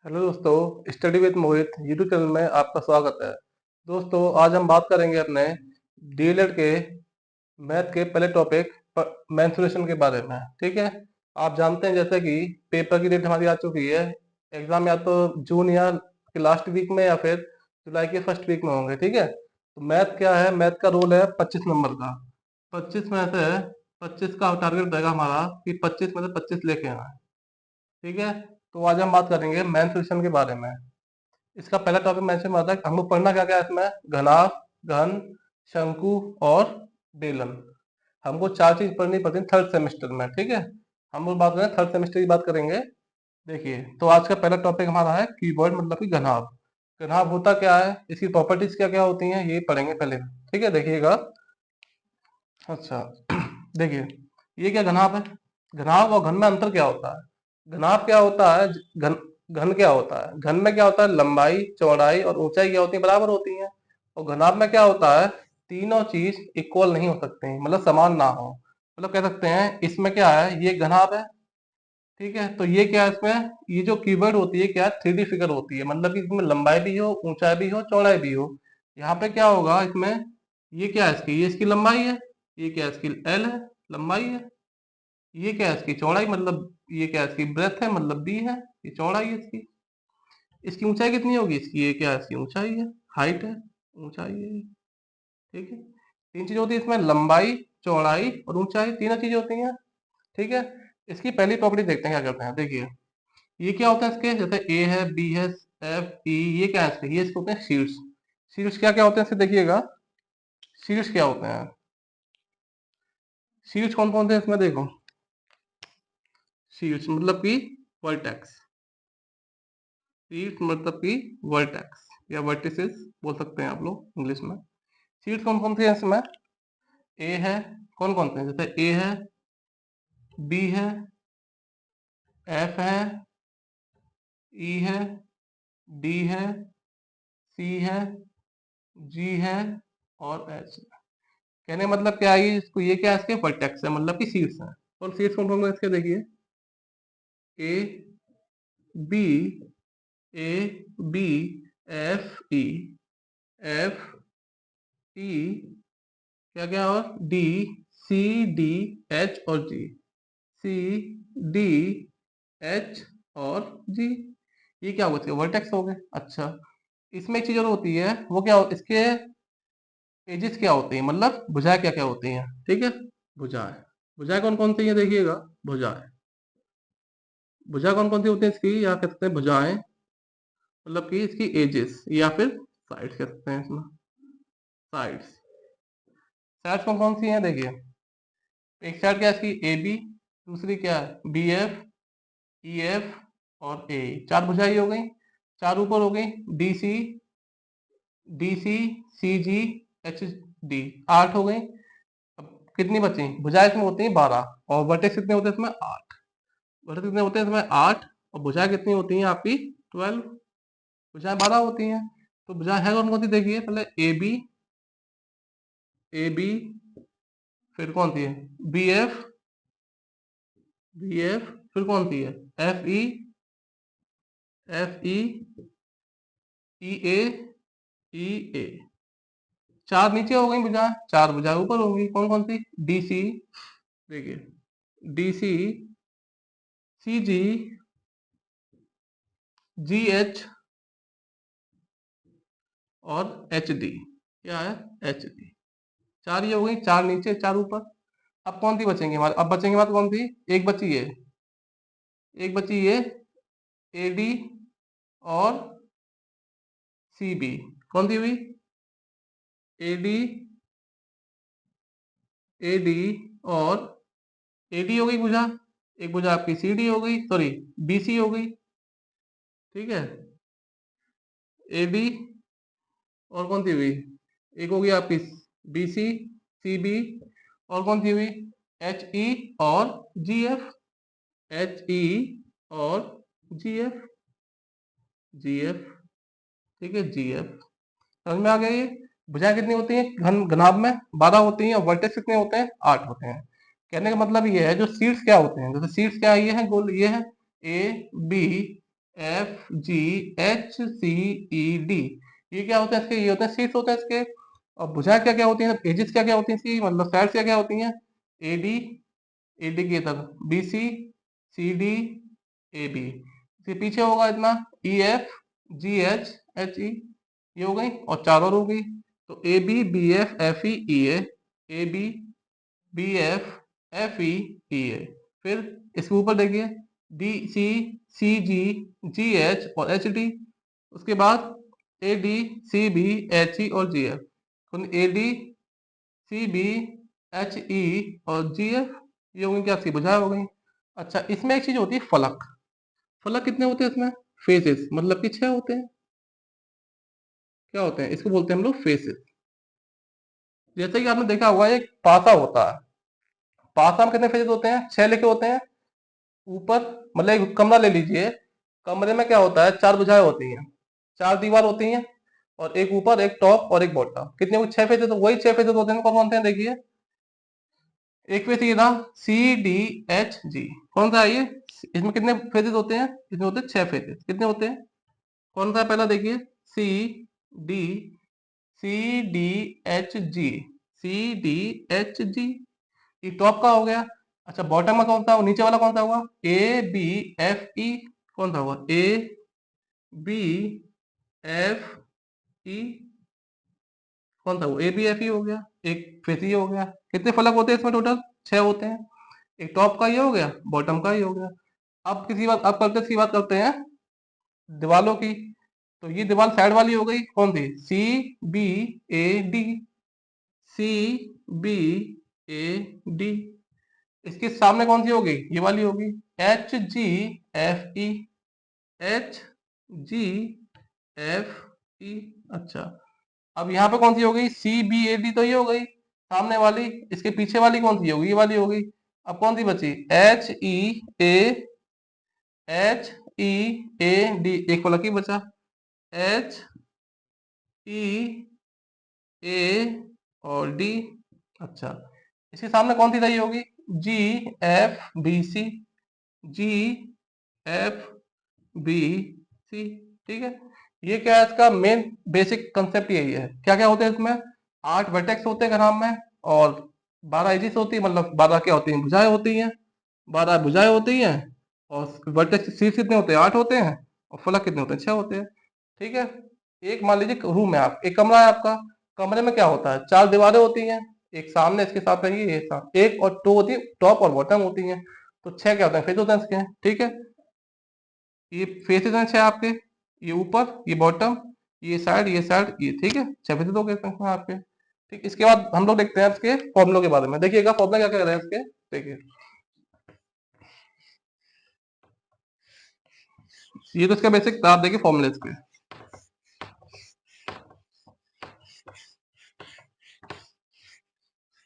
Hello दोस्तों, study with Mohit YouTube channel में आपका स्वागत है। दोस्तों, आज हम बात करेंगे अपने डीएलएड के मैथ के पहले टॉपिक मेंसुरेशन के बारे में। ठीक है, आप जानते हैं जैसे कि पेपर की डेट हमारी आ चुकी है। एग्जाम या तो जून या के लास्ट वीक में या फिर जुलाई के फर्स्ट वीक में होंगे। ठीक है, तो मैथ क्या है, मैथ का रोल है 25 नंबर का। 25 में से 25 का टारगेट रहेगा हमारा कि 25 में से 25 लेके आना है। ठीक है, तो आज हम बात करेंगे मेंसुरेशन के बारे में। इसका पहला टॉपिक मेंशन हुआ था, हमको पढ़ना क्या क्या है इसमें। घनाभ, घन, शंकु और बेलन। हमको चार चीज पढ़नी पड़ती है थर्ड सेमेस्टर में। ठीक है, हम लोग बात करें थर्ड सेमेस्टर की बात करेंगे। देखिए, तो आज का पहला टॉपिक हमारा है कीवर्ड मतलब कि घनाभ। घनाभ होता क्या है, इसकी प्रॉपर्टीज क्या क्या होती हैं, ये पढ़ेंगे पहले। ठीक है, देखिएगा। अच्छा देखिए, ये क्या घनाभ है। घनाभ और घन में अंतर क्या होता है। घनाभ क्या होता है, घन घन क्या होता है। घन में क्या होता है, लंबाई चौड़ाई और ऊंचाई क्या होती है, बराबर होती है। और घनाभ में क्या होता है, तीनों चीज इक्वल नहीं हो सकती, मतलब समान ना हो। मतलब कह सकते हैं इसमें क्या है, ये घनाभ है। ठीक है, तो ये क्या है, इसमें ये जो कीवर्ड होती है क्या है, 3D फिगर होती है। मतलब कि इसमें लंबाई भी हो, ऊंचाई भी हो, चौड़ाई भी हो। यहाँ पे क्या होगा इसमें, ये क्या है इसकी, ये इसकी लंबाई है। ये क्या है, इसकी एल है, लंबाई है। ये क्या है, इसकी चौड़ाई, मतलब ये क्या है, इसकी ब्रेथ है, मतलब बी है। ये चौड़ाई है इसकी। इसकी ऊंचाई कितनी होगी इसकी, ये क्या है, इसकी ऊंचाई है, हाइट है, ऊंचाई है। ठीक है, तीन चीजें होती है इसमें, लंबाई चौड़ाई और ऊंचाई, तीनों चीजें होती हैं। ठीक है, इसकी पहली प्रॉपर्टी देखते हैं क्या करते हैं। देखिए, ये क्या होता है इसके, जैसे ए है, बी है, एफ ई, ये क्या है इसके, ये इसके होते हैं शीर्ष। शीर्ष क्या क्या होते हैं इसके, देखिएगा। शीर्ष क्या होते हैं, शीर्ष कौन कौन से हैं इसमें देखो। शीर्ष मतलब कि वर्टेक्स। शीर्ष मतलब कि वर्टेक्स या वर्टिसेस बोल सकते हैं आप लोग इंग्लिश में। शीर्ष कौन कौन से हैं इसमें, ए है, कौन कौन से हैं, जैसे ए है, बी है, एफ है, ई है, डी है, सी है, जी है और एच। कहने का मतलब क्या है, इसको ये क्या है, इसके वर्टेक्स है, मतलब कि शीर्ष है। और शीर्ष कौन कौन से हैं इसके, देखिए। A B, A B, F E, F E, क्या क्या, और डी, सी डी, एच और जी। सी डी एच और जी, ये क्या होगा, इसके वर्टेक्स हो गए। अच्छा, इसमें एक चीज और होती है, वो क्या हो, इसके एजेस क्या होती है, मतलब भुजाएं क्या क्या होती हैं। ठीक है, भुजाएं, भुजाएं कौन कौन सी है, देखिएगा। भुजाएं, भुजा कौन कौन सी होती है इसकी, या कह सकते हैं भुजाएं मतलब कि इसकी एजेस, या फिर साइड्स कह सकते हैं इसमें। साइड्स, साइड्स कौन कौन सी हैं, देखिए। एक साइड क्या है इसकी, ए बी। दूसरी क्या है, बी एफ, ई एफ और ए। चार भुजाएं हो गई। चार ऊपर हो गई, डी सी, डी सी, सी जी, एच डी। आठ हो गई। अब कितनी बची भुजाएं, इसमें होती हैं 12। और वर्टेक्स कितने होते हैं इसमें, 8। वर्टेक्स कितने होते हैं इसमें, 8। और भुजाएं कितनी होती हैं आपकी, 12। भुजाएं 12 होती हैं। तो भुजाएं है कौन कौन सी, देखिए। पहले ए बी, ए बी, फिर कौन सी है, बी एफ, बी एफ, फिर कौन सी है, एफ ई, एफ ई, ई ए, ई ए। चार नीचे हो गई भुजाएं, चार भुजाएं ऊपर होंगी, कौन कौन सी, डी सी, देखिए, डी सी, सी जी, जी एच और एच डी। क्या है, एच डी। चार ये हो गई, चार नीचे चार ऊपर। अब कौन सी बचेंगी हमारे, अब बचेंगे हमारे कौन सी, एक बची है, एक बची है, ए डी और सी बी। कौन सी हुई, ए डी, ए डी और ए डी हो गई भुजा। एक भुजा आपकी सी डी हो गई, सॉरी बी सी हो गई। ठीक है, ए डी और कौन सी हुई, एक हो गई आपकी बी सी, सी बी और कौन सी हुई, एच ई और जी एफ। एच ई और जी एफ, जी एफ। ठीक है, जी एफ। समझ में आ गया ये। भुजाएं कितनी होती हैं घनाभ में, 12 होती हैं। और वर्टेक्स कितने होते हैं, 8 होते हैं। कहने का मतलब ये है, जो सीट्स क्या होते हैं, जैसे सीट्स क्या है, ये है गोल, ये है ए बी FGHCED। ये क्या होते हैं इसके? ये होते हैं शीट्स होते हैं इसके। और भुजाएं क्या क्या होती हैं? एजिस क्या क्या होती हैं इसकी, मतलब साइड्स क्या क्या होती हैं? AD, AD की तक BC, CD, AB। इसके पीछे होगा इतना EF, GH, HE। ये हो गई और चार और हो गई। तो AB, BF, FE, EA, AB, BF, FE, EA। फिर इसके ऊपर देखिए DC, CG, GH और HD। उसके बाद AD, CB, HE और GF। AD, CB, HE और GF। ये हो गई क्या सी बुझाए हो गई। अच्छा, इसमें एक चीज होती है फलक। फलक कितने होते हैं इसमें? फेसेस, मतलब कि 6 होते हैं। क्या होते हैं? इसको बोलते हैं हम लोग फेसेस। जैसे कि आपने देखा हुआ है एक पासा होता है। पासा में कितने फेसेस होते हैं? 6 लिखे होते हैं ऊपर। मतलब एक कमरा ले लीजिए, कमरे में क्या होता है? 4 भुजाएं होती हैं, 4 दीवार होती हैं, और एक ऊपर, एक टॉप और एक बॉटम। कितने हुए? 6 फेसेस। तो वही 6 फेसेस होते हैं। कौन कौन से हैं देखिए। एक फेस ये था CDHG। कौन सा है ये? इसमें कितने फेसेस होते हैं? इसमें होते हैं 6 फेसेस। कितने होते हैं? कौन सा है पहला देखिए? D CDHG, CDHG। ये टॉप का हो गया। अच्छा, बॉटम में कौन सा? नीचे वाला कौन सा हुआ? ABFE। कौन सा हुआ? ABFE। कौन सा हुआ? ABFE हो गया। एक फेस ये हो गया। कितने फलक होते हैं इसमें टोटल? 6 होते हैं। एक टॉप का ये हो गया, बॉटम का ये हो गया। अब करते की बात करते हैं दीवालों की। तो ये दीवार साइड वाली हो गई, कौन सी? CBAD, CBAD। इसके सामने कौन सी होगी? ये वाली होगी HGFE, HGFE। अच्छा, अब यहाँ पे कौन सी हो गई? CBAD तो ये हो गई सामने वाली। इसके पीछे वाली कौन सी होगी? ये वाली होगी। अब कौन सी बची? HEAD। एक फलक ही बचा, HEA और D। अच्छा, इसके सामने कौन सी रही होगी? GFBC, GFBC। ठीक है। ये क्या है? इसका मेन बेसिक कंसेप्ट यही है। क्या क्या होते हैं इसमें? 8 वर्टेक्स होते हैं ग्राम में, और 12 एजिस होती है। मतलब 12 क्या होती हैं? भुजाएं होती हैं। 12 भुजाएं होती हैं। और वर्टेक्स शीर्ष कितने होते हैं? 8 होते हैं। और फलक कितने होते हैं? 6 होते हैं। ठीक है। एक मान लीजिए रूम है, आप एक कमरा है आपका। कमरे में क्या होता है? 4 दीवारें होती हैं। एक सामने इसके साथ रहेंगी, एक साथ, एक और 2 होती है, टॉप और बॉटम होती हैं। तो 6 क्या होते हैं? फेस होते हैं इसके। ठीक है। ये फेसेस हैं 6 आपके। ये ऊपर, ये बॉटम, ये साइड, ये साइड, ये। ठीक है, 6 फेसेस हो गए इसमें आपके। ठीक, इसके बाद हम लोग देखते हैं इसके फॉर्मुलों के बारे में। देखिएगा फॉर्मुला क्या क्या रहे हैं इसके। देखिए, ये तो इसका बेसिक था। आप देखिए फॉर्मूले इसके।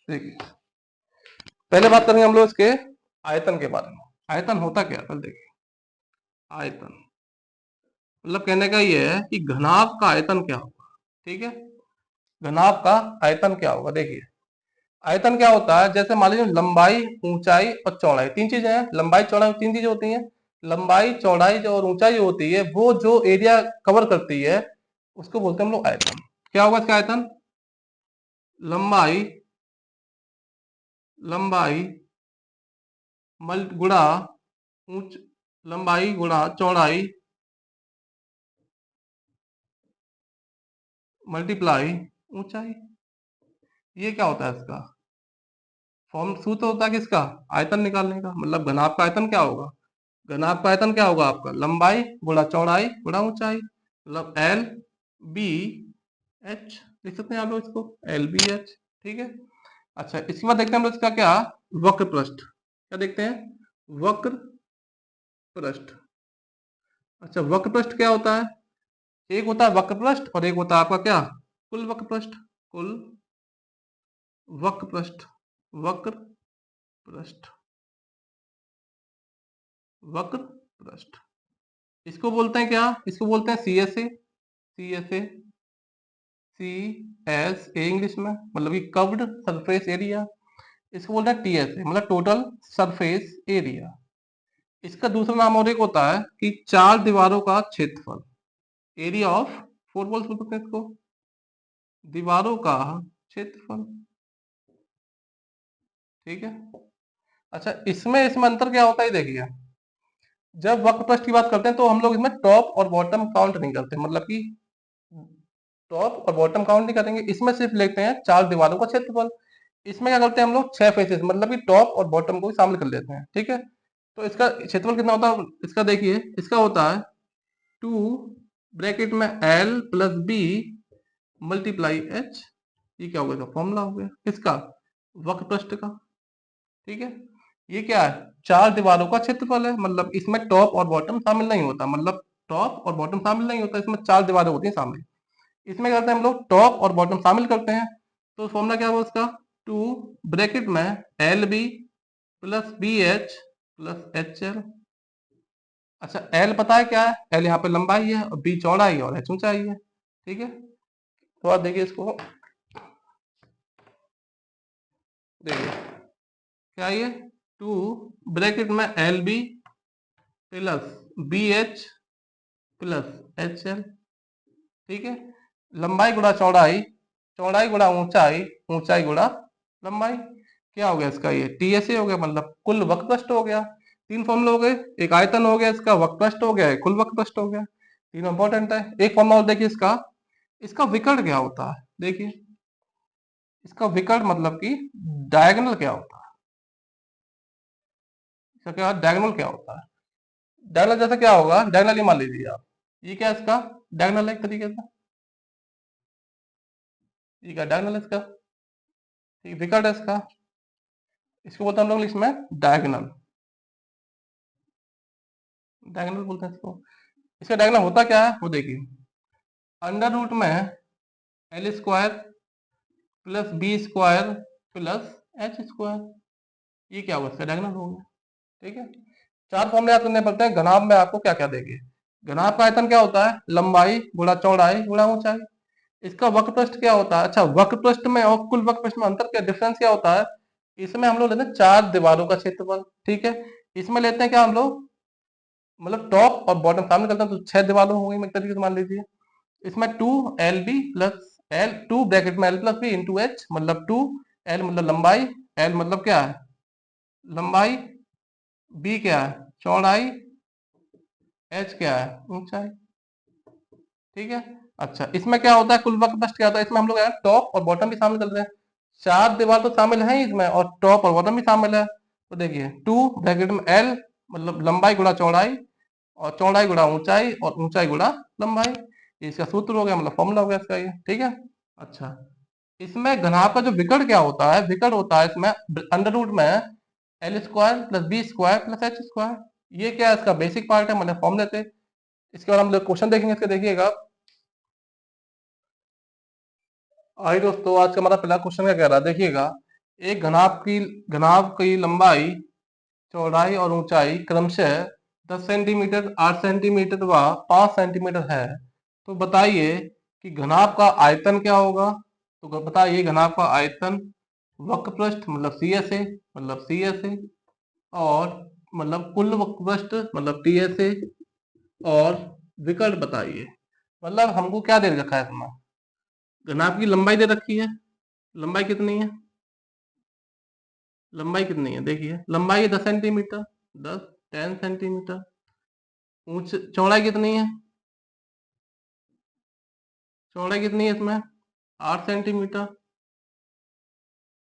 देखिए, पहले बात करेंगे हम लोग इसके आयतन के बारे में। आयतन होता क्या है पहले देखिए। आयतन मतलब कहने का ये है कि घनाभ का आयतन क्या होगा। ठीक है। घनाभ का आयतन क्या होगा? देखिए, आयतन क्या होता है? जैसे मान लीजिए लंबाई, ऊंचाई और चौड़ाई, 3 चीजें हैं। लंबाई, चौड़ाई, 3 चीजें होती हैं। लंबाई, चौड़ाई जो और ऊंचाई जो होती है, वो जो एरिया कवर करती है, उसको बोलते हैं हम लोग आयतन। क्या होगा इसका आयतन? लंबाई, लंबाई गुणा ऊंच लंबाई गुणा चौड़ाई मल्टीप्लाई ऊंचाई। ये क्या होता है इसका? फॉर्म सूत्र होता है किसका? आयतन निकालने का। मतलब घनाभ का आयतन क्या होगा? घनाभ का आयतन क्या होगा आपका? लंबाई गुणा चौड़ाई गुणा ऊंचाई। मतलब LBH लिख सकते हैं आप लोग इसको, LBH। ठीक है। अच्छा, इसके बाद देखते हैं हम लोग इसका क्या? वक्र पृष्ठ। क्या देखते हैं? वक्र पृष्ठ। अच्छा, वक्र पृष्ठ क्या होता है? एक होता है वक्र पृष्ठ और एक होता है आपका क्या? कुल वक्र पृष्ठ। कुल वक्र पृष्ठ। वक्र पृष्ठ। वक्र पृष्ठ। इसको बोलते हैं क्या? इसको बोलते हैं CSA। CSA, CSA इंग्लिश में, मतलब कि कर्व्ड सरफेस एरिया। इसको बोलते हैं TSA, मतलब टोटल सरफेस एरिया। इसका दूसरा नाम और एक होता है कि चार दीवारों का क्षेत्रफल, एरिया ऑफ फोर वॉल्स बोल सकते हैं इसको, दीवारों का क्षेत्रफल। ठीक है। अच्छा, इसमें इसमें अंतर क्या होता है देखिए, जब वक्र पृष्ठ की बात करते हैं तो हम लोग इसमें टॉप और बॉटम काउंट नहीं करते, मतलब कि टॉप और बॉटम काउंट नहीं करेंगे, इसमें सिर्फ लेते हैं चार दीवारों का क्षेत्रफल। इसमें क्या करते हैं हम लोग, छह फेसेस, मतलब कि टॉप और बॉटम को भी शामिल कर लेते हैं। ठीक है। तो इसका क्षेत्रफल कितना होता है, इसका देखिए, इसका होता है 2 ब्रैकेट में L plus B multiply H. ये क्या हो गया, फॉर्मूला हो गया किसका, वक्र पृष्ठ का। ठीक है। ये क्या है, चार दीवारों का क्षेत्रफल है, मतलब इसमें टॉप और बॉटम शामिल नहीं होता, मतलब टॉप और बॉटम शामिल नहीं होता, इसमें चार दीवारें होती हैं शामिल। इसमें क्या करते हैं हम लोग, टॉप और बॉटम शामिल करते हैं। तो फॉर्मूला क्या हुआ उसका, 2 ब्रैकेट में L B plus B H plus H L. अच्छा, एल पता है क्या है, एल यहाँ पे लंबाई है और बी चौड़ाई है और एच ऊंचाई है। ठीक है। तो आप देखिए इसको, देखिए क्या ये, 2 ब्रैकेट में L B plus B H plus H L. ठीक है। लंबाई गुणा चौड़ाई, चौड़ाई गुणा ऊंचाई, ऊंचाई गुणा लंबाई। क्या हो गया इसका, ये टी एस ए हो गया, मतलब कुल वक्रपृष्ठ हो गया। तीन फॉर्मूले हो गए, एक आयतन हो गया, इसका वक्रपृष्ठ हो गया, एक कुल वक्रपृष्ठ हो गया। तीनों इंपॉर्टेंट है। एक फॉर्मूला और देखिए इसका, इसका विकर्ण क्या होता है, देखिए इसका विकर्ण मतलब कि डायगोनल क्या होता है, इसका क्या डायगोनल क्या होता है। डायगोनल जैसे क्या होगा, डायगोनल ही मान लीजिए आप, ये क्या है इसका डायगोनल है एक तरीके से, ये क्या डायगोनल है इसका, ठीक, विकर्ण है इसका, इसको बोलते हैं हम लोग इंग्लिश में डायगोनल, डायगोनल बोलते हैं इसको। इसका डायगोनल होता क्या है वो देखिए, अंडर रूट में L square plus B square plus H square, ये क्या होगा, इसका डायगोनल हो गया। ठीक है। चार फॉर्मूले याद करने पड़ते हैं। घनाभ में आपको क्या क्या देंगे, घनाभ का आयतन क्या होता है, लंबाई गुणा चौड़ाई गुणा ऊंचाई। इसका वक्र पृष्ठ क्या होता है, अच्छा वक्र पृष्ठ में और कुल वक्र पृष्ठ में अंतर क्या, डिफरेंस क्या होता है। इसमें हम लोग लेते हैं चार दीवारों का क्षेत्रफल। ठीक है। इसमें लेते हैं क्या हम लोग, मतलब टॉप और बॉटम सामने करते हैं तो छह दीवारों हो गई, एक तरीके से मान लीजिए। इसमें 2 LB प्लस एल, 2 ब्रैकेट में L plus B into H, मतलब 2 एल मतलब लंबाई, एल मतलब क्या है लंबाई, बी क्या है चौड़ाई, एच क्या है ऊंचाई। ठीक है। अच्छा, इसमें क्या होता है, कुल वक्र पृष्ठ क्या होता है, इसमें हम लोग यार टॉप और बॉटम भी शामिल कर रहे हैं। चार दीवार तो शामिल है ही इसमें और टॉप और बॉटम भी शामिल है। तो देखिए 2 ब्रैकेट में एल मतलब लंबाई गुणा चौड़ाई और चौड़ाई गुणा ऊंचाई और ऊंचाई गुणा लंबाई। ये इसका सूत्र हो गया, मतलब फॉर्मूला हो गया इसका ये। ठीक है। अच्छा, इसमें घनाभ का जो विकर्ण क्या होता है, विकर्ण होता है इसमें अंडर रूट में L square plus B square plus H square. ये क्या है, इसका बेसिक पार्ट है, मतलब फॉर्मूले थे। इसके बाद हम लोग क्वेश्चन देखेंगे इसके, देखिएगा। आइए दोस्तों, आज का हमारा पहला क्वेश्चन क्या कह रहा है, देखिएगा। एक घनाभ की लंबाई, चौड़ाई और ऊंचाई क्रमशः 10 सेंटीमीटर, 8 सेंटीमीटर व 5 सेंटीमीटर है। तो बताइए कि घनाभ का आयतन क्या होगा। तो बताइए घनाभ का आयतन, वक्र पृष्ठ मतलब सी एस ए, मतलब सी एस ए, और मतलब कुल वक्र पृष्ठ मतलब टी एस ए, और विकर्ण बताइए। मतलब हमको क्या दे रखा है इसमें, घनाभ की लंबाई दे रखी है। लंबाई कितनी है, लंबाई कितनी है, देखिए लंबाई है 10 सेंटीमीटर, 10 चौड़ाई कितनी है, चौड़ाई कितनी है इसमें 8 सेंटीमीटर,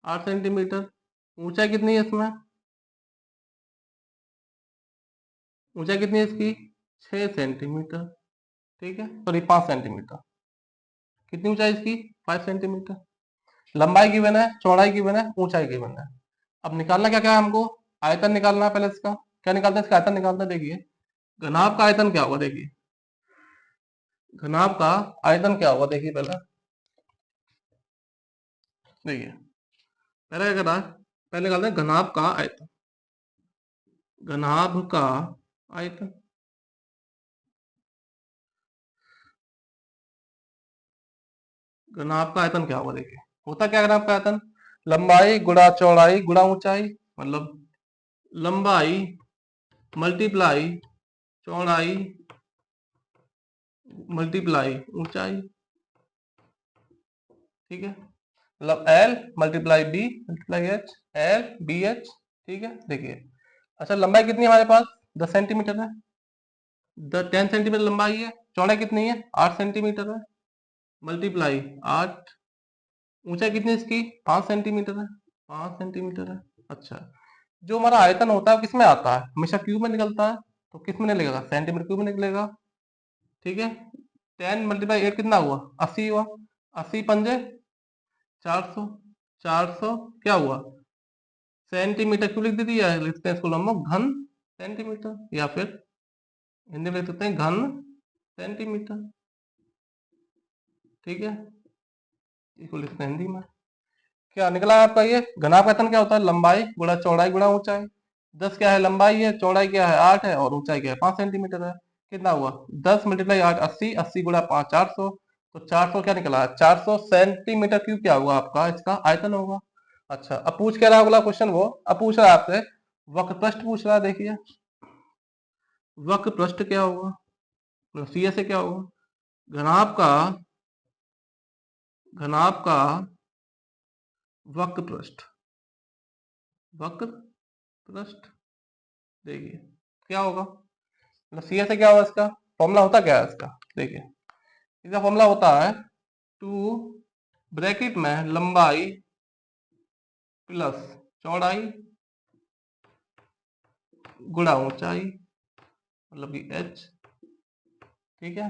8 सेंटीमीटर। ऊंचाई कितनी है इसमें, ऊंचाई कितनी है इसकी 6 सेंटीमीटर। ठीक है, सॉरी 5 सेंटीमीटर। कितनी ऊंचाई इसकी 5 सेंटीमीटर। लंबाई की बना है, चौड़ाई की बना है, ऊंचाई की बना है। अब निकालना क्या क्या है हमको, आयतन निकालना है पहले इसका। क्या निकालते हैं, इसका आयतन निकालते हैं। देखिए घनाभ का आयतन क्या होगा, देखिए घनाभ का आयतन क्या होगा, देखिए पहले, देखिए पहले क्या करना है, पहले निकालते हैं घनाभ का आयतन, घनाभ का आयतन। घनाभ का आयतन क्या होगा, देखिए होता क्या है घनाभ का आयतन, लंबाई गुणा चौड़ाई गुणा ऊंचाई, मतलब लंबाई मल्टीप्लाई चौड़ाई मल्टीप्लाई ऊंचाई, ठीक है। मतलब L multiply B multiply H, L B H, ठीक है। देखिए, अच्छा लंबाई कितनी है हमारे पास? 10 सेंटीमीटर है। 10 सेंटीमीटर लंबाई है। चौड़ाई कितनी है? 8 सेंटीमीटर है। मल्टीप्लाई 8, ऊंचाई कितनी है इसकी? 5 सेंटीमीटर है। 5 सेंटीमीटर है। अच्छा, जो हमारा आयतन होता है किस में आता है? हमेशा क्यूब में निकलता है, तो किस में निकलेगा? सेंटीमीटर क्यूब में निकलेगा, ठीक है। 10 मल्टीप्लाई 8 कितना हुआ? 80 हुआ। 80 पंजे 400, 400 क्या हुआ? सेंटीमीटर क्यों लिख दीजिए, लिखते हैं इसको हम लोग घन सेंटीमीटर, या फिर हिंदी में लिख सकते हैं घन सेंटीमीटर, ठीक है। इसको लिखते हैं हिंदी में। क्या निकला आपका? ये घनाभ आयतन क्या होता है? लंबाई गुणा चौड़ाई गुणा ऊंचाई। 10 क्या है? लंबाई है। चौड़ाई क्या है? 8 है। और ऊंचाई क्या है? 5 सेंटीमीटर है। कितना हुआ? 10 मल्टीप्लाई 8 80, 80 गुणा 5 400। तो 400 क्या निकला? 400 सेंटीमीटर क्यूब क्या हुआ आपका? इसका आयतन होगा। अच्छा, अब पूछ क्या रहा है अगला क्वेश्चन? वो अब पूछ रहा है आपसे वक्र पृष्ठ पूछ रहा है। देखिए, वक्र पृष्ठ क्या होगा? मतलब सी से क्या होगा? घनाभ का वक्र पृष्ठ, वक्र पृष्ठ, देखिए क्या होगा? मतलब सी से क्या होगा? इसका फॉर्मूला होता क्या है इसका? देखिए, इसका फॉर्मूला होता है 2 ब्रैकेट में लंबाई प्लस चौड़ाई गुणा ऊंचाई, मतलब कि h, ठीक है।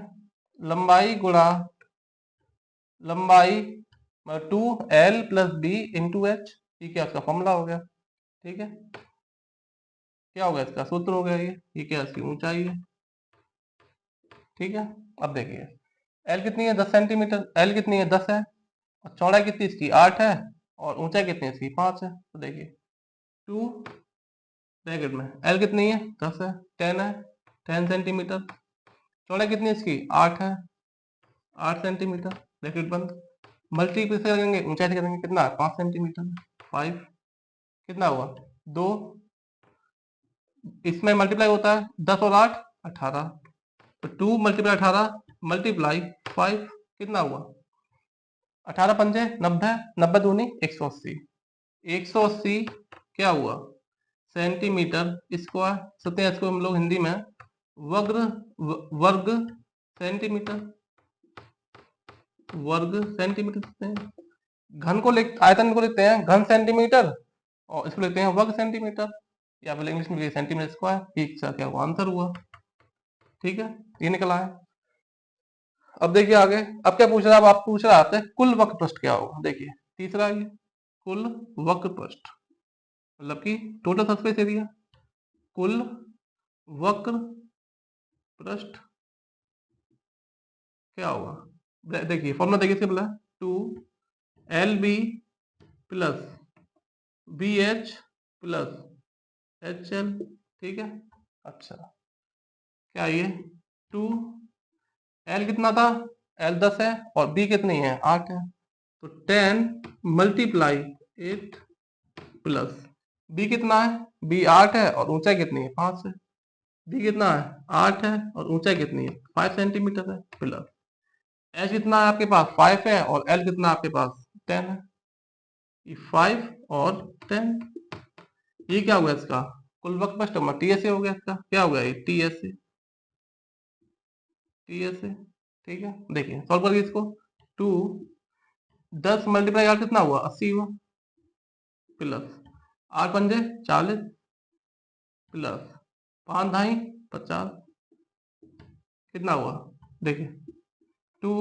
लंबाई गुणा लंबाई मतलब 2l plus B into H, ठीक है। इसका फॉर्मूला हो गया, ठीक है। क्या हो गया? इसका सूत्र हो गया ये क्या? इसकी ऊंचाई है, ठीक है। अब देखिए, एल कितनी है? 10 सेंटीमीटर। एल कितनी है? 10 है। और चौड़ाई कितनी इसकी? 8 है। और ऊंचाई कितनी है इसकी? 5 है। तो देखिए 2 ब्रैकेट में एल कितनी है? 10 है। 10 है, 10 सेंटीमीटर। चौड़ाई कितनी है इसकी? 8 है, 8 सेंटीमीटर, ब्रैकेट बंद। मल्टीप्लाई से करेंगे, ऊंचाई से करेंगे, कितना? 5 सेंटीमीटर, 5। कितना हुआ? 2। इसमें मल्टीप्लाई होता है 10 और 8 18। तो 2 मल्टीप्लाई 18 मल्टीप्लाई 5 कितना हुआ? 18 पंजे 90, 90 दूनी 180। 180 क्या हुआ? Centimetre square. सकते हैं इसको हम लोग हिंदी में वर्ग सेंटीमीटर, वर्ग सेंटीमीटर सकते हैं। घन को लिख आयतन को लिखते हैं घन सेंटीमीटर, और इसको लिखते हैं वर्ग सेंटीमीटर, या फिर इंग्लिश में सेंटीमीटर स्क्वायर। ठीक सा क्या हुआ? आंसर हुआ, ठीक है। ये निकला है। अब देखिए आगे, अब क्या पूछ रहा है? अब आप पूछ रहा आपसे कुल वक्र पृष्ठ क्या होगा? देखिए तीसरा ये कुल वक्र पृष्ठ, मतलब कि टोटल सरफेस एरिया। कुल वक्र पृष्ठ क्या होगा? देखिए फॉर्मूला देखिए, इसके बोला 2 LB plus BH plus HL, ठीक है। अच्छा, क्या ये 2L कितना था? L 10 है, और B कितनी है? 8 है। तो 10 मल्टीप्लाई 8 प्लस B कितना है? B 8 है, और ऊंचाई कितनी है? 5 है। B कितना है? 8 है, और ऊंचाई कितनी है? 5 सेंटीमीटर है। प्लस H कितना है आपके पास? 5 है, और L कितना आपके पास? 10 है। ये 5 और 10, ये क्या हो गया इसका? कुल वक्त पृष्ठ TSA हो गया। इसका क्या हो गया? ये TSA, TSA, ठीक है। देखिए सॉल्व करिए इसको। 2 10 मल्टीप्लाई 8 कितना हुआ? 80 हुआ। प्लस 8 पंजे 40, प्लस 5 ढाई 50, कितना हुआ? देखिए 2,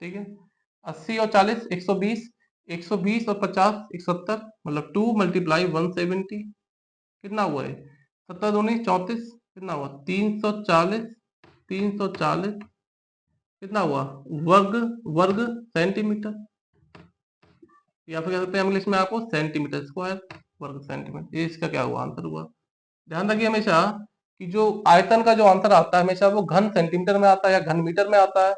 ठीक है। 80 और 40 120, 120 और 50 170, मतलब 2 मल्टीप्लाई 170, कितना हुआ है? 70 दूनी 34, कितना हुआ? 340, 340, कितना हुआ? वर्ग वर्ग सेंटीमीटर, या फिर कह सकते हैं इंग्लिश में आपको सेंटीमीटर स्क्वायर, वर्ग सेंटीमीटर। ये इसका क्या हुआ? आंसर हुआ। ध्यान रखिए हमेशा कि जो आयतन का जो आंसर आता है हमेशा वो घन सेंटीमीटर में आता है या घन मीटर में आता है,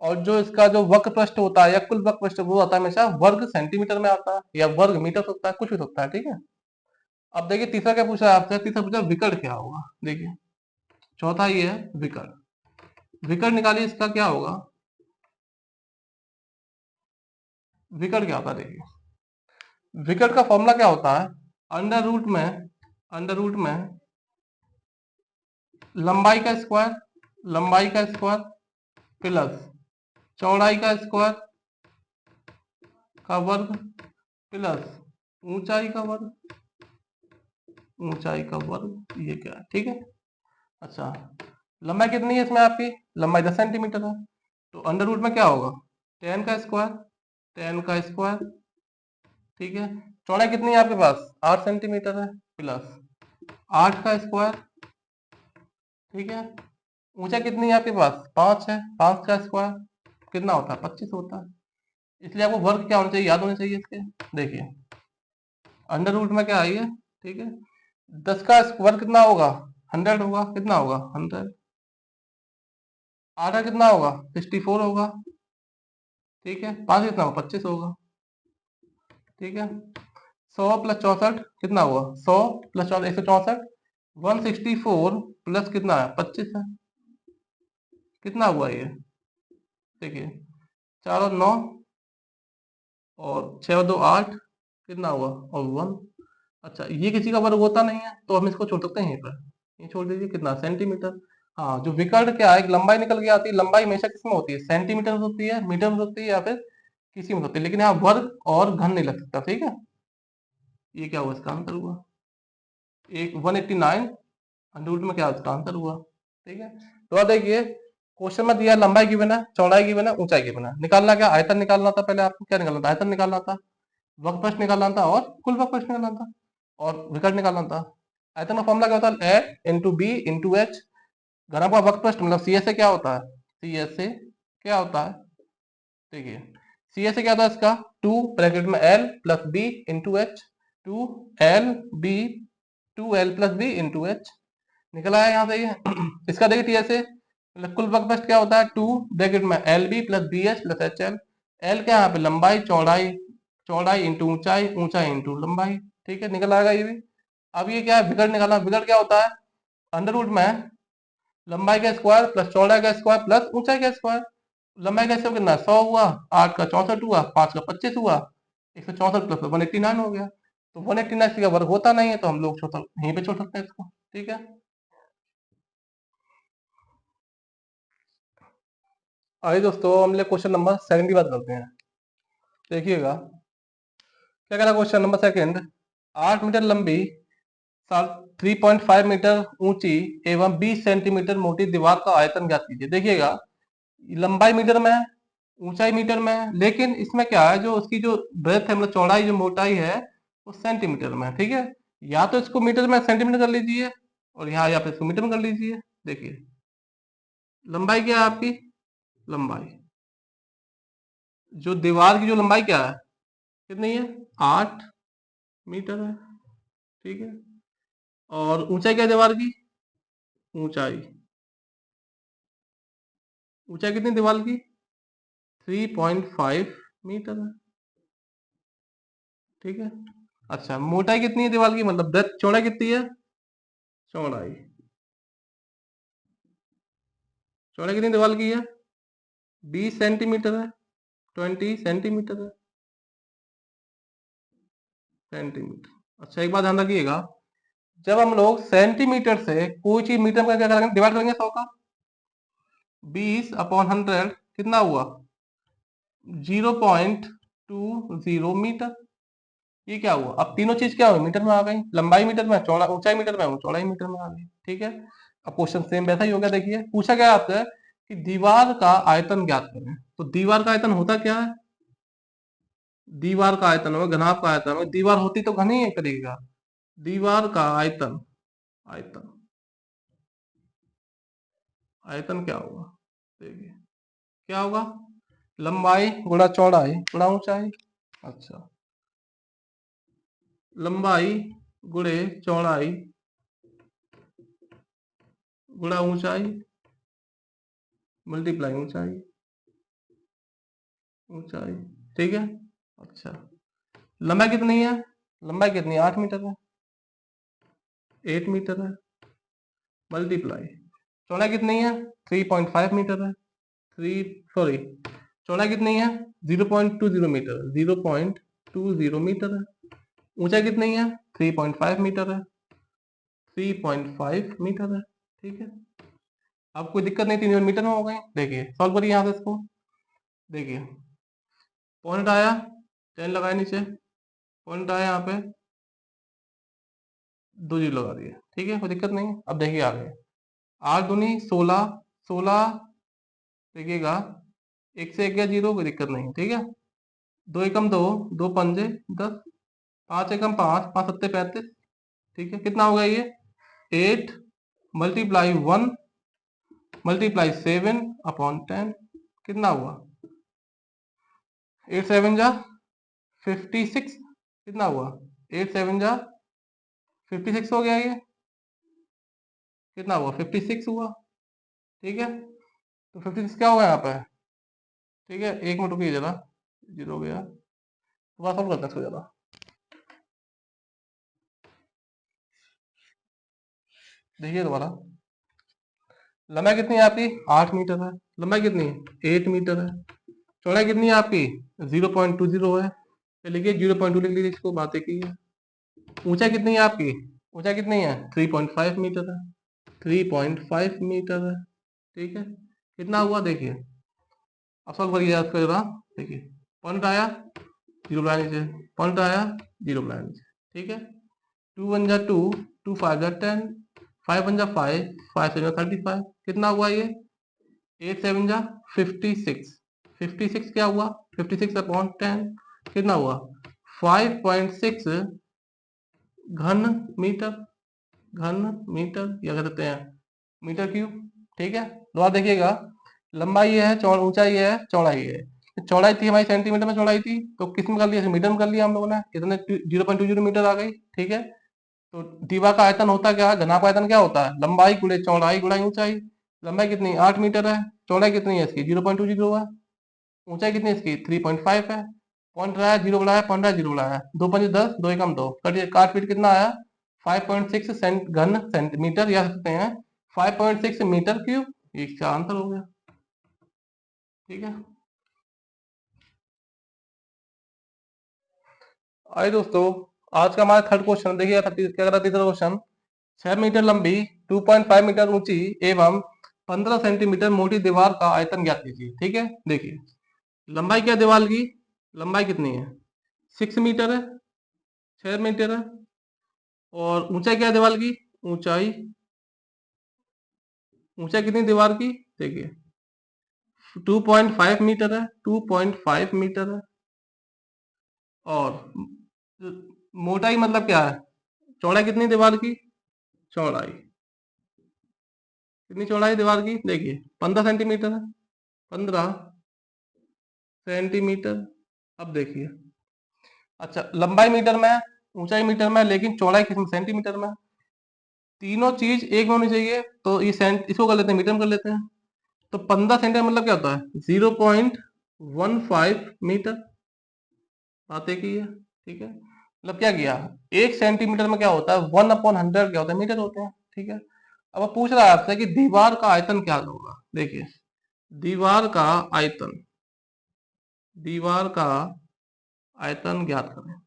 और जो इसका जो वक्र पृष्ठ होता है या कुल वक्र पृष्ठ वो आता है हमेशा वर्ग सेंटीमीटर में आता है, या वर्ग मीटर होता है, कुछ भी होता है, ठीक है। अब देखिए तीसरा क्या पूछा है आपसे, तीसरा पूछा विकर्ण क्या होगा। देखिए चौथा ये है विकर्ण। विकर्ण निकालिए, इसका क्या होगा, विकर्ण क्या होता है। देखिए विकर्ण का फॉर्मूला क्या होता है, अंडर रूट में लंबाई का स्क्वायर प्लस चौड़ाई का स्क्वायर का वर्ग प्लस ऊंचाई का वर्ग, ये क्या है, ठीक है। अच्छा, लंबाई कितनी है इसमें आपकी, लंबाई 10 सेंटीमीटर है, तो अंडर रूट में क्या होगा, टेन का स्क्वायर, ठीक है। चौड़ाई कितनी है आपके पास, 8 सेंटीमीटर है, प्लस 8 का स्क्वायर, ठीक है। ऊंचाई कितनी है आपके पास, 5 है, 5 का स्क्वायर कितना होता है, 25 होता है। इसलिए आपको वर्ग क्या होना चाहिए, याद होने चाहिए इसके। देखिए अंडर रूट में क्या आई है, ठीक है। 10 का स्क्वायर कितना होगा, 100 होगा, कितना होगा 100। 8 कितना होगा, 64 होगा, ठीक है। 5 कितना होगा, 25 होगा, ठीक है। 100 + 64 कितना हुआ, 100 + 64 164, 164 प्लस कितना है 25 है, कितना हुआ ये, देखिए 4 और 9 और 6 और 2 8, कितना हुआ और 1। अच्छा ये किसी का वर्ग होता नहीं है तो हम इसको छोड़ सकते हैं यहीं पर, ये छोड़ दीजिए, कितना सेंटीमीटर। हाँ जो विकर्ण क्या है, एक लंबाई निकल के आती है, लंबाई हमेशा किसमें होती है, सेंटीमीटर में होती है, मीटर में होती है, या फिर किसी में होती है, लेकिन यहाँ वर्ग और घन नहीं लग सकता, ठीक है। ये क्या हुआ, इसका आंसर हुआ एक 189, अंडर में क्या इसका आंसर हुआ, ठीक है। तो अब देखिए क्वेश्चन में दिया लंबाई की बिना, चौड़ाई की बिना, ऊंचाई की बिना, निकालना क्या, आयतन निकालना था। पहले आपको क्या निकालना था, आयतन निकालना था, वक्र प्रश्न निकालना था और कुल वक्र प्रश्न निकालना था और विकर्ण निकालना था। आयतन का फॉर्मूला क्या होता है, ए इंटू बी इंटू एच। घनत्व का वक्र प्रश्न मतलब सी एस से क्या होता है, सी एस से क्या होता है, देखिए सी एस से क्या होता है इसका, 2 ब्रैकेट में L + B into H, 2 L + B into H, निकला है यहाँ से ये। इसका देखिए टी एस से मतलब कुल वक्र प्रश्न क्या होता है, 2 ब्रैकेट में LB + BH + HL। एल क्या है यहाँ पे, लंबाई चौड़ाई, चौड़ाई इंटू ऊंचाई, ऊंचाई इंटू लंबाई, ठीक है, निकल आएगा ये भी। अब ये क्या है, विकर्ण निकालना। विकर्ण क्या होता है, अंडर रूट में लंबाई का स्क्वायर प्लस चौड़ाई का स्क्वायर प्लस ऊंचाई का स्क्वायर। लंबाई का स्क्वायर कितना, 100 हुआ, 8 का 64 हुआ, 5 का 25 हुआ, 164 प्लस 189 हो गया। तो 189 का वर्ग होता नहीं है, तो हम लोग यहीं पे छोड़ सकते हैं इसको, ठीक है। आइए दोस्तों हम लोग क्वेश्चन नंबर सेकंड की बात करते हैं। देखिएगा क्या कह रहा है क्वेश्चन नंबर सेकंड, 8 मीटर लंबी, 3.5 मीटर ऊंची एवं 20 सेंटीमीटर मोटी दीवार का आयतन ज्ञात कीजिए। देखिएगा लंबाई मीटर में है, ऊंचाई मीटर में है, लेकिन इसमें क्या है, जो उसकी जो ब्रेथ है मतलब चौड़ाई जो मोटाई है वो सेंटीमीटर में है, ठीक है। या तो इसको मीटर में सेंटीमीटर कर लीजिए और यहाँ या फिर इसको मीटर में कर लीजिए। देखिए लंबाई क्या है आपकी, लंबाई जो दीवार की जो लंबाई क्या है, कितनी है, 8 मीटर है, ठीक है। और ऊंचाई क्या है दीवार की, ऊंचाई, ऊंचाई कितनी दीवार की, 3.5 मीटर है, ठीक है। अच्छा मोटाई कितनी है दीवार की, मतलब ब्रेथ, चौड़ाई कितनी है, चौड़ाई, चौड़ाई कितनी दीवार की है, 20 सेंटीमीटर है, 20 सेंटीमीटर है, सेंटीमीटर। अच्छा एक बात ध्यान रखिएगा, जब हम लोग सेंटीमीटर से कोई चीज मीटर में क्या करेंगे, डिवाइड करेंगे 100 का, 20/100 कितना हुआ, 0.20 मीटर। ये क्या हुआ, अब तीनों चीज क्या हुई, मीटर में आ गई, लंबाई मीटर में, चौड़ा ऊंचाई मीटर में, चौड़ाई मीटर में आ गई, ठीक है। अब क्वेश्चन सेम वैसा ही हो गया। देखिए पूछा गया आपसे कि दीवार का आयतन ज्ञात करें, तो दीवार का आयतन होता क्या है, दीवार का आयतन हो, घनाभ का आयतन हो, दीवार होती तो घन ही एक तरीके का, दीवार का आयतन, आयतन, आयतन क्या होगा, देखिए क्या होगा, लंबाई गुणा चौड़ाई गुणा ऊंचाई। अच्छा लंबाई गुणे चौड़ाई गुणा ऊंचाई मल्टीप्लाई ऊंचाई, ऊंचाई, ठीक है। अच्छा लंबाई कितनी है, लंबाई कितनी है, 8 मीटर है, 8 मीटर है, मल्टीप्लाई चौड़ाई कितनी है 3.5 मीटर है, चौड़ाई कितनी है 0.20 मीटर, 0.20 मीटर है। ऊंचाई कितनी है 3.5 मीटर है, 3.5 मीटर है। ठीक है, अब कोई दिक्कत नहीं, 3 मीटर में हो गए। देखिए सॉल्व करिए यहाँ से इसको। देखिए पॉइंट आया, 10 लगाए नीचे, पॉइंट आया यहाँ पे, 2 जीरो लगा दिए। ठीक है, कोई दिक्कत नहीं। अब देखिए आगे, 8 दूनी 16, 16 देखिएगा, 1 से 1 गया 0, कोई दिक्कत नहीं। ठीक है, 2 एकम 2, 2 पंजे 10, 5 एकम 5, 5 सत्ते 35। ठीक है, कितना होगा ये 8 मल्टीप्लाई 1 मल्टीप्लाई 7 अपॉन 10, कितना हुआ 8 7 जा 56, कितना हुआ 8 7 जा 56 हो गया ये, कितना हुआ 56 हुआ। ठीक है, तो 56 क्या होगा यहाँ पे। ठीक है, 1 मिनट रुकिए जरा, 0 हो गया, दोबारा सॉल्व करते हैं इसको जरा। देखिए दोबारा, लंबाई कितनी है आपकी 8 मीटर है, लंबाई कितनी है 8 मीटर है, चौड़ाई कितनी है आपकी 0.20 है, तो लिखिए 0.2 लिख लीजिए, इसको बातें की है। ऊंचाई कितनी है आपकी, ऊंचाई कितनी है 3.5 मीटर है, 3.5 मीटर है। ठीक है, कितना हुआ देखिए, अब सॉल्व करिए इसको जरा। देखिए पॉइंट आया, 0 बनाया नीचे, पॉइंट आया, 0 बनाया नीचे। ठीक है, 2 1 जा 2, 2 5 जा 10, 5 1 जा 5, 5 7 जा 35, कितना हुआ ये 8 7 जा 56, 56 क्या हुआ 56 अपॉन 10, कितना हुआ 5.6 घन मीटर, घन मीटर या कह सकते हैं मीटर क्यूब। ठीक है, दोबारा देखिएगा, लंबाई ये है, ऊंचाई ये है, चौड़ाई ये है। चौड़ाई थी हमारी सेंटीमीटर में, चौड़ाई थी तो किस में कर लिया मीटर में कर लिया हम लोगों ने, कितने 0.20 मीटर आ गई। ठीक है, तो दीवार का आयतन होता क्या है, घनाभ आयतन क्या होता है, लंबाई गुणे चौड़ाई गुणा ऊंचाई। लंबाई कितनी 8 मीटर है, चौड़ाई कितनी है इसकी 0.20 है, ऊंचाई कितनी है इसकी 3.5 है। पॉइंट रहा है 0 बढ़ाया, पॉइंट रहा है 0 बढ़ाया, 2 5 10, 2 एकम 2, कटिए, काट पीट कितना आया 5.6 घन सेंटीमीटर या सकते हैं 5.6 मीटर क्यूब, इसका आंसर हो गया। ठीक है, आइए दोस्तों, आज का हमारा थर्ड क्वेश्चन देखिए, क्या करा तीसरा क्वेश्चन। 6 मीटर लंबी, 2.5 मीटर ऊंची एवं 15 सेंटीमीटर मोटी दीवार का आयतन ज्ञात कीजिए। ठीक है, देखिए लंबाई क्या दीवार की, लंबाई कितनी है 6 मीटर है, 6 मीटर है, और ऊंचाई क्या है दीवार की, ऊंचाई, ऊंचाई कितनी दीवार की देखिए 2.5 मीटर है, 2.5 मीटर है, और मोटाई मतलब क्या है, चौड़ाई कितनी दीवार की, चौड़ाई कितनी चौड़ाई दीवार की देखिए 15 सेंटीमीटर है, 15 सेंटीमीटर। अब देखिए, अच्छा लंबाई मीटर में है, ऊंचाई मीटर में है, लेकिन चौड़ाई किस सेंटीमीटर में है। तीनों चीज एक में होनी चाहिए, तो ये इसको कर लेते हैं मीटर में कर लेते हैं। तो 15 सेंटीमीटर मतलब क्या होता है 0.15 मीटर, बात एक ही है। ठीक है, मतलब क्या किया, 1 सेंटीमीटर में क्या होता है 1/100 क्या होता है मीटर होते हैं। ठीक है, अब वो पूछ रहा है आपसे कि दीवार का आयतन क्या होगा। देखिए दीवार का आयतन, दीवार का आयतन ज्ञात करें।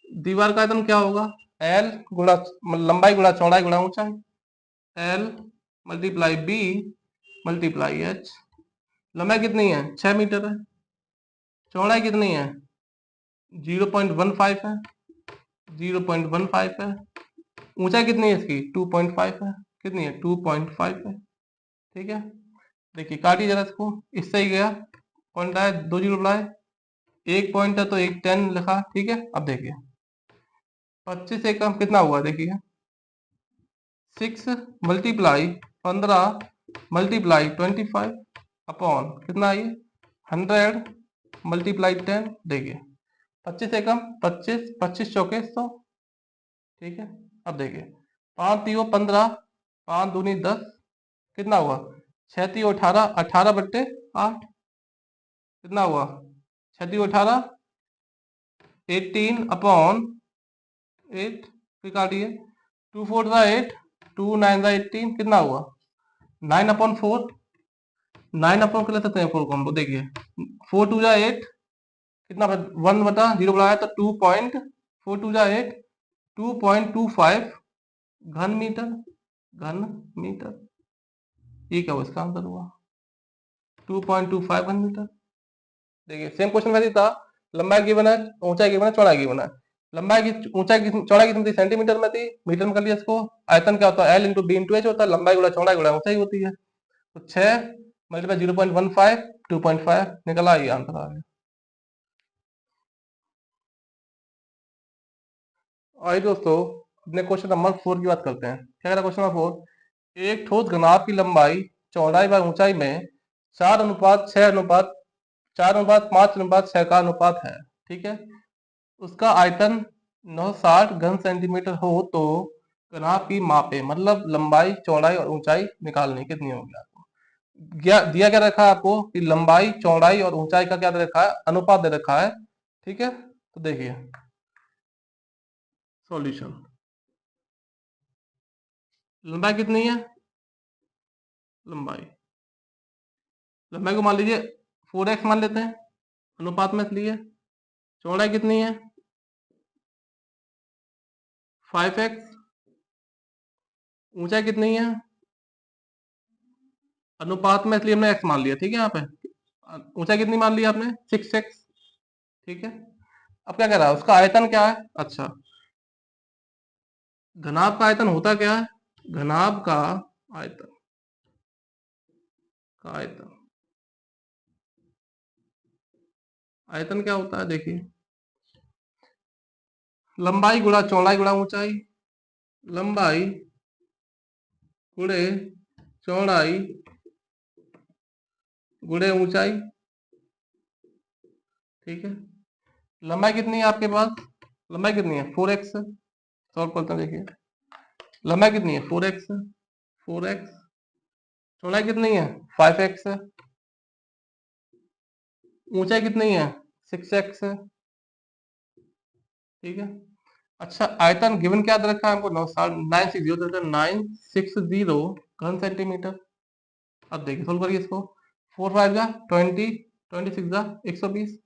दीवार का आयतन क्या होगा, एल गुणा लंबाई गुणा चौड़ाई गुणा ऊंचाई, L multiply B multiply H. लंबाई कितनी है 6 मीटर है, चौड़ाई कितनी है 0.15 है, 0.15 है, ऊंचाई कितनी है इसकी 2.5 है, कितनी है 2.5 है। ठीक है, देखिए काटिए जरा इसको, इससे ही गया, पॉइंट आया 2 जीरो बढ़ाए, एक पॉइंट है तो एक 10 लिखा। ठीक है, अब देखिए 25 से कम कितना हुआ देखिए 6 मल्टीप्लाई 15 मल्टीप्लाई 25 अपॉन कितना ये 100 मल्टीप्लाई 10। देखिए 25 से कम 25, 25 चौके 100। ठीक है, अब देखिए 5 तीन 15, 5 दूनी 10, कितना हुआ 6 तीन 18, 18 बट्टे 8, कितना हुआ 6 तीन 18, 18 अपॉन 8, फिर काटिए, 2 4 8, 2 9 18, कितना हुआ 9/4, 9/4 कर ले सकते हैं 4 को हम लोग, देखिए 4 2 8, कितना 1/0 बढ़ाया तो 2.4 2 8, 2.25 घन मीटर, घन मीटर, ये क्या हुआ इसका आंसर हुआ 2.25 घन मीटर। देखिए सेम क्वेश्चन वैसे ही था, लंबाई गिवन है, ऊंचाई गिवन है, चौड़ाई गिवन है। लंबाई की ऊंचाई की चौड़ाई कितनी थी, सेंटीमीटर में थी, मीटर में कर लिया इसको। आयतन क्या होता है, L into B into H होता है, लंबाई गुणा चौड़ाई गुणा ऊंचाई होती है। तो 6 मल्टीप्लाई 0.15 2.5 निकला, ये आंसर आ गया। आइए दोस्तों अपने क्वेश्चन नंबर 4 की बात करते हैं। क्या कह रहा है क्वेश्चन नंबर 4, एक ठोस घनाभ की लंबाई चौड़ाई व ऊंचाई में 4:6:4:5:6 का अनुपात है, ठीक है। उसका आयतन 960 घन सेंटीमीटर हो तो घनाभ की मापे, मतलब लंबाई चौड़ाई और ऊंचाई निकालनी कितनी होगी आपको। दिया क्या रखा है आपको कि लंबाई चौड़ाई और ऊंचाई का क्या दे रखा है, अनुपात दे रखा है, ठीक है। तो देखिए सॉल्यूशन, लंबाई कितनी है, लंबाई लंबाई को मान लीजिए 4x मान लेते हैं, अनुपात में इसलिए। चौड़ाई कितनी है 5x, ऊंचाई कितनी है, अनुपात में इसलिए हमने x मान लिया, ठीक है। यहाँ पे ऊंचाई कितनी मान ली आपने 6x, ठीक है। अब क्या कह रहा है, उसका आयतन क्या है। अच्छा, घनाभ का आयतन होता क्या है, घनाभ का आयतन, का आयतन, आयतन क्या होता है, देखिए लंबाई गुणा चौड़ाई गुणा ऊंचाई, लंबाई गुणे चौड़ाई गुणे ऊंचाई, ठीक है। लंबाई कितनी है आपके पास, लंबाई कितनी है 4x, सॉल्व करते हैं। देखिए लंबाई कितनी है 4x, 4x, चौड़ाई कितनी है 5x, ऊंचाई कितनी है 6x, ठीक है। अच्छा आयतन गिवन क्या दे रखा है हमको, 960 घन सेंटीमीटर। अब देखिए सोल्व करिए इसको, 4 5 जा 20, 26 जा 120,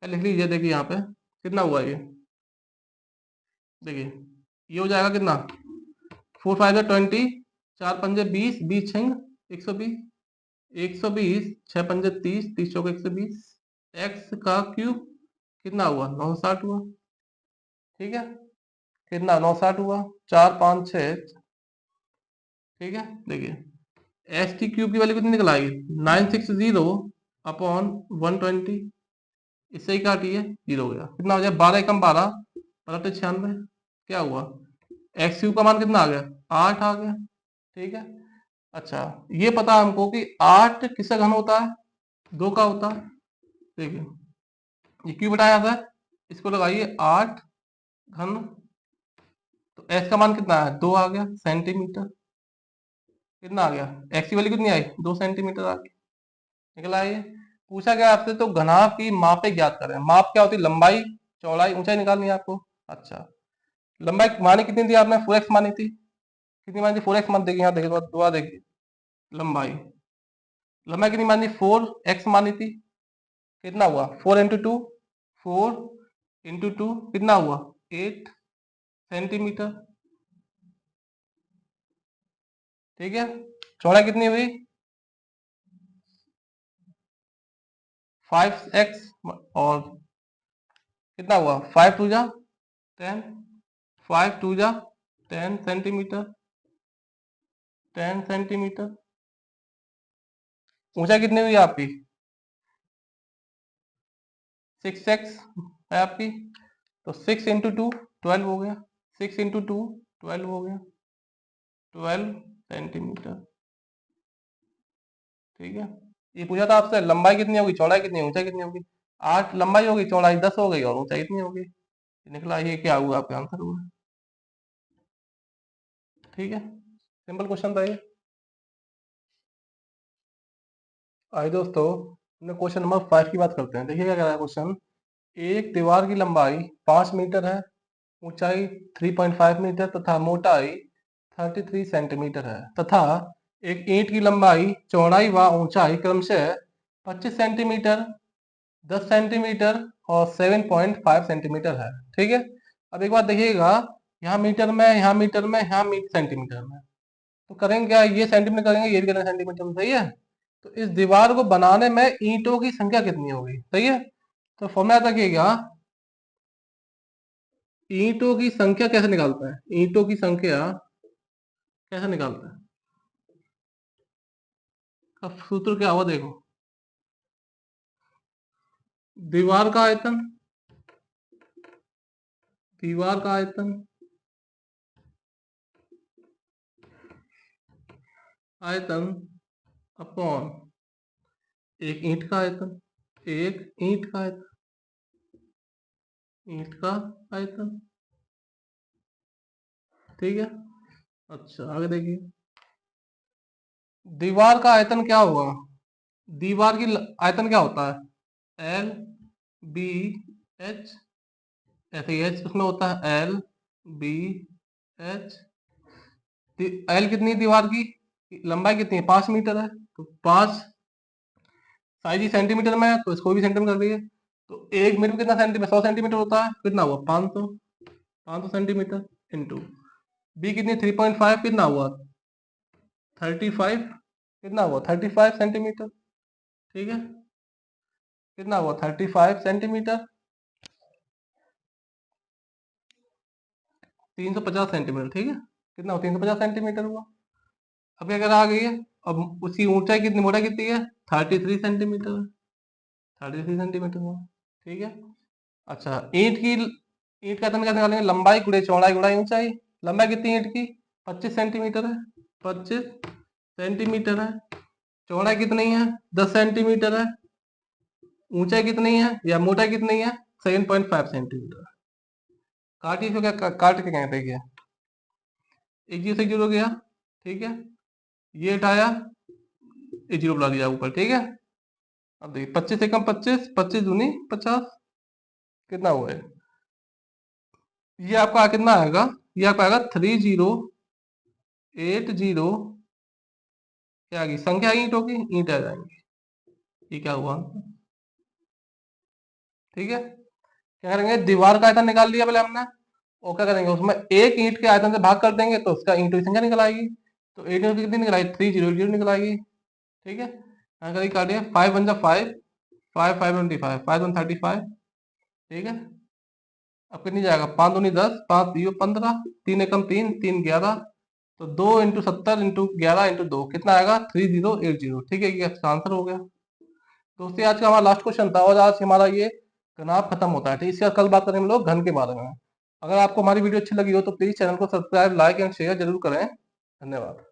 लिख लीजिए। देखिए यहाँ पे कितना हुआ ये, देखिए ये हो जाएगा कितना 4 5 जा 20, 4 5 20, 20 6 120, 120 6 5 30, 30 चौके 120, एक्स का क्यूब कितना हुआ 960 हुआ, ठीक है। कितना 960 हुआ, 4 5 6, ठीक है। देखिए एस की क्यूब की वैल्यू कितनी निकल आएगी 960/120, इससे ही काटिए, जीरो हो गया। कितना हो जाए 12 × 12 12 × 96, क्या हुआ एक्स क्यूब का मान कितना आ गया 8 आ गया, ठीक है। अच्छा ये पता है हमको कि 8 किसका घन होता है, 2 का होता है। देखिए ये क्यों बताया था, इसको लगाइए 8 घन, तो एस का मान कितना है 2 आ गया सेंटीमीटर, कितना आ गया एक्स की वैल्यू कितनी आई 2 सेंटीमीटर आ गई, निकला ये। पूछा गया आपसे तो घनाभ की मापे ज्ञात करें, माप क्या होती है लंबाई चौड़ाई ऊंचाई निकालनी है आपको। अच्छा लंबाई मानी कितनी थी आपने 4x मानी थी, कितनी मानी थी 4x मान, देखिए यहाँ देखिए दोबारा देखिए, लंबाई लंबाई कितनी मानी 4x मानी थी, कितना हुआ 4 × 2, 4 × 2 कितना हुआ 8 सेंटीमीटर, ठीक है। चौड़ाई कितनी हुई 5x, और कितना हुआ 5 2 जा 10, 5 2 जा 10 सेंटीमीटर, 10 सेंटीमीटर। ऊंचाई कितनी हुई आपकी 6x है आपकी, तो 6 × 2 12 हो गया, 6 × 2 12 हो गया, 12 सेंटीमीटर, ठीक है। ये पूछा था आपसे लंबाई कितनी होगी चौड़ाई कितनी ऊंचाई कितनी होगी, 8 लंबाई होगी चौड़ाई 10 हो गई और ऊंचाई कितनी होगी, निकला ये क्या हुआ आपका आंसर हुआ, ठीक है। सिंपल क्वेश्चन था ये। आइए दोस्तों अपने क्वेश्चन नंबर 5 की बात करते हैं। देखिए क्या कह रहा है क्वेश्चन, एक दीवार की लंबाई 5 मीटर है ऊंचाई 3.5 मीटर तथा मोटाई 33 सेंटीमीटर है तथा एक ईंट की लंबाई, चौड़ाई व ऊंचाई क्रमशः 25 सेंटीमीटर, 10 सेंटीमीटर और 7.5 सेंटीमीटर है। ठीक है। अब एक बात देखिएगा, यहाँ मीटर में, यहाँ मीटर में, यहाँ सेंटीमीटर में, तो करेंगे क्या, ये सेंटीमीटर करेंगे, ये भी करेंगे सेंटीमीटर में। सही है। तो इस दीवार को बनाने में ईंटों की संख्या कितनी होगी। सही है। तो फॉर्मूला रखिएगा, ईंटों की संख्या कैसे निकालता है, ईंटों की संख्या कैसे निकालता है, अब सूत्र क्या हुआ देखो, दीवार का आयतन, दीवार का आयतन, आयतन अपॉन एक ईंट का आयतन, एक ईंट का आयतन, ईंट का आयतन। ठीक है। अच्छा आगे देखिए, दीवार का आयतन क्या हुआ, दीवार की आयतन क्या होता है, एल बी एच, ऐसे ही एच उसमें होता है, एल बी एच। एल कितनी है दीवार की, लंबाई कितनी है, 5 मीटर है, तो 5, साइज ही सेंटीमीटर में है तो इसको भी सेंटीमीटर कर दिए, तो 1 मीटर में कितना सेंटीमीटर, 100 सेंटीमीटर होता है, कितना हुआ 500, 500 सेंटीमीटर इंटू बी कितनी 3.5, कितना हुआ 35, कितना हुआ 35 सेंटीमीटर। ठीक है। कितना हुआ 35 सेंटीमीटर, 350 सेंटीमीटर। ठीक है। कितना हुआ 350 सेंटीमीटर हुआ। अब क्या करा आ गई है, अब उसकी ऊंचाई कितनी, मोटाई कितनी है, 33 सेंटीमीटर है, 33 सेंटीमीटर हुआ। ठीक है। अच्छा ईंट का आयतन कैसे निकालेंगे, लंबाई गुणे चौड़ाई गुणा ऊंचाई, लंबाई कितनी है ईंट की 25 सेंटीमीटर है, 25 सेंटीमीटर है, चौड़ाई कितनी है 10 सेंटीमीटर है, ऊंचाई कितनी है या मोटाई कितनी है 7.5 सेंटीमीटर। काटिए, इसको क्या काट के कहते हैं, एक जीरो से एक जीरो गया। ठीक है। ये हटाया, एक जीरो बुला दिया ऊपर। ठीक है। अब देखिए 25 से कम 25, 25 दूनी 50, कितना हुआ है, ये आपका कितना आएगा, ये आपका आएगा 3080, क्या आ गई संख्या, ईंटों की ईंट आ जाएंगी। ये क्या हुआ। ठीक है। क्या करेंगे, दीवार का आयतन निकाल लिया पहले हमने, और क्या करेंगे उसमें एक ईंट के आयतन से भाग कर देंगे तो उसका ईंटों की संख्या निकल आएगी, तो 8 की कितनी निकल आएगी 3080 निकल आएगी। ठीक है। यहाँ करिए काटिए, 5 वन जा 5, 5 5 25, 5 वन 35। ठीक है। अब कितनी जाएगा, 5 दूनी 10, 5 दियो 15, 3 एकम 3, 3 11, तो 2 × 70 × 11 × 2 कितना आएगा 3080। ठीक है, ये इसका आंसर हो गया। दोस्तों आज का हमारा लास्ट क्वेश्चन था, और आज हमारा ये घनाभ खत्म होता है। ठीक है, इसके बाद कल बात करेंगे हम लोग घन के बारे में। अगर आपको हमारी वीडियो अच्छी लगी हो तो प्लीज चैनल को सब्सक्राइब, लाइक एंड शेयर जरूर करें। धन्यवाद।